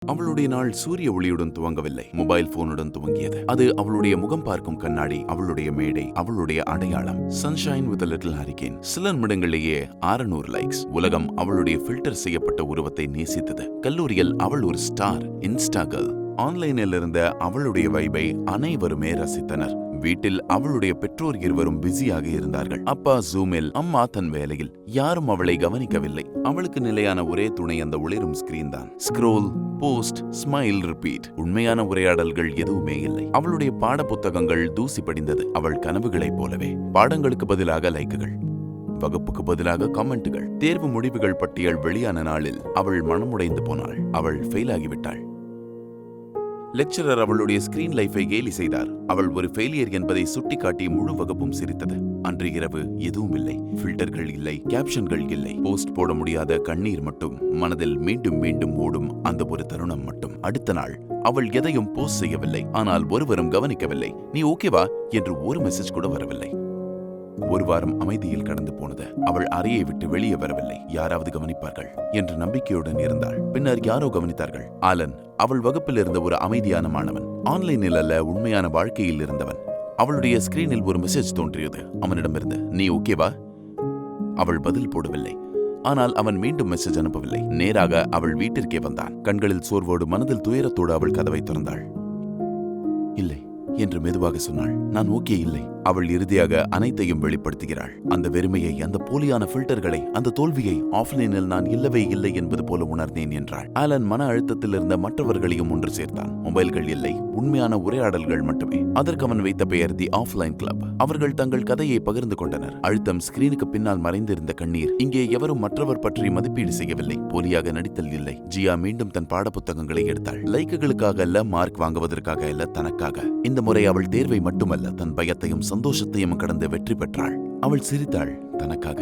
அவளுடைய நாள் சூரிய ஒளியுடன் துவங்கவில்லை, மொபைல் போனுடன் துவங்கியது. அது அவளுடைய முகம் பார்க்கும் கண்ணாடி, அவளுடைய மேடை, அவளுடைய அடையாளம். Sunshine with little hurricane. சில நிமிடங்களிலேயே 600 லைக்ஸ். உலகம் அவளுடைய ஃபில்டர் செய்யப்பட்ட உருவத்தை நேசித்தது. கல்லூரியில் அவள் ஒரு ஸ்டார், இன்ஸ்டா கேர்ள். ஆன்லைனில் இருந்த அவளுடைய வைபை அனைவருமே ரசித்தனர். வீட்டில் அவளுடைய பெற்றோர் இருவரும் பிஸியாக இருந்தார்கள். அப்பா ஜூமில், அம்மா தன் வேலையில். யாரும் அவளை கவனிக்கவில்லை. அவளுக்கு நிலையான ஒரே துணை அந்த ஒளிரும் ஸ்கிரீன் தான். Scroll, post, smile, repeat. உண்மையான உரையாடல்கள் எதுவுமே இல்லை. அவளுடைய பாட புத்தகங்கள் தூசி படிந்தது. அவள் கனவுகளைப் போலவே. பாடங்களுக்கு பதிலாக லைக்குகள், வகுப்புக்கு பதிலாக கமெண்ட்டுகள். தேர்வு முடிவுகள் பட்டியல் வெளியான நாளில் அவள் மனமுடைந்து போனாள். அவள் ஃபெயில் ஆகிவிட்டாள். லெக்சரர் அவளுடைய ஸ்கிரீன் லைஃபை கேலி செய்தார். அவள் ஒரு ஃபெயிலியர் என்பதை சுட்டிக்காட்டி முழு வகுப்பும் சிரித்தது. அன்று இரவு எதுவும் இல்லை. ஃபில்டர்கள் இல்லை, கேப்ஷன்கள் இல்லை. போஸ்ட் போட முடியாத கண்ணீர் மட்டும். மனதில் மீண்டும் மீண்டும் ஓடும் அந்த ஒரு தருணம் மட்டும். அடுத்த நாள் அவள் எதையும் போஸ்ட் செய்யவில்லை. ஆனால் ஒருவரும் கவனிக்கவில்லை. நீ ஓகேவா என்று ஒரு மெசேஜ் கூட வரவில்லை. ஒரு வாரம் அமைதியில் கடந்து போனது. அவள் அறையை விட்டு வெளியே வரவில்லை. யாராவது கவனிப்பார்கள் என்று நம்பிக்கையுடன் இருந்தாள். பின்னர் யாரோ கவனித்தார்கள். ஆலன் அவள் வகுப்பில் இருந்த ஒரு அமைதியான மாணவன். ஆன்லைனில் அல்ல, உண்மையான வாழ்க்கையில் இருந்தவன். அவளுடைய ஸ்கிரீனில் ஒரு மெசேஜ் தோன்றியது அவனிடமிருந்து. நீ ஓகேவா? அவள் பதில் போடவில்லை. ஆனால் அவன் மீண்டும் மெசேஜ் அனுப்பவில்லை. நேராக அவள் வீட்டிற்கே வந்தான். கண்களில் சோர்வோடு, மனதில் துயரத்தோடு அவள் கதவை திறந்தாள். இல்லை என்று மெதுவாக சொன்னாள். நான் ஓகே இல்லை. அவள் இறுதியாக அனைத்தையும் வெளிப்படுத்துகிறாள். அந்த வெறுமையை, அந்த போலியான ஃபில்டர்களை, அந்த தோல்வியை. ஆஃப்லைனில் நான் இல்லவே இல்லை என்பது போல உணர்ந்தேன் என்றாள். ஆலன் மன அழுத்தத்தில் இருந்த மற்றவர்களையும் ஒன்று சேர்த்தான். மொபைல்கள் இல்லை, உண்மையான உரையாடல்கள் மட்டுமே. அதற்கு அவன் வைத்த பெயர் தி ஆஃப்லைன் கிளப். அவர்கள் தங்கள் கதையை பகிர்ந்து கொண்டனர். அழுத்தம், ஸ்கிரீனுக்கு பின்னால் மறைந்திருந்த கண்ணீர். இங்கே எவரும் மற்றவர் பற்றி மதிப்பீடு செய்யவில்லை. போலியாக நடித்தல் இல்லை. ஜியா மீண்டும் தன் பாடப்புத்தகங்களை எடுத்தாள். லைக்குகளுக்காக அல்ல, மார்க் வாங்குவதற்காக அல்ல, தனக்காக. இந்த முறை அவள் தேர்வை மட்டுமல்ல, தன் பயத்தையும் சந்தோஷத்தையும் கடந்து வெற்றி பெற்றாள். அவள் சிரித்தாள், தனக்காக.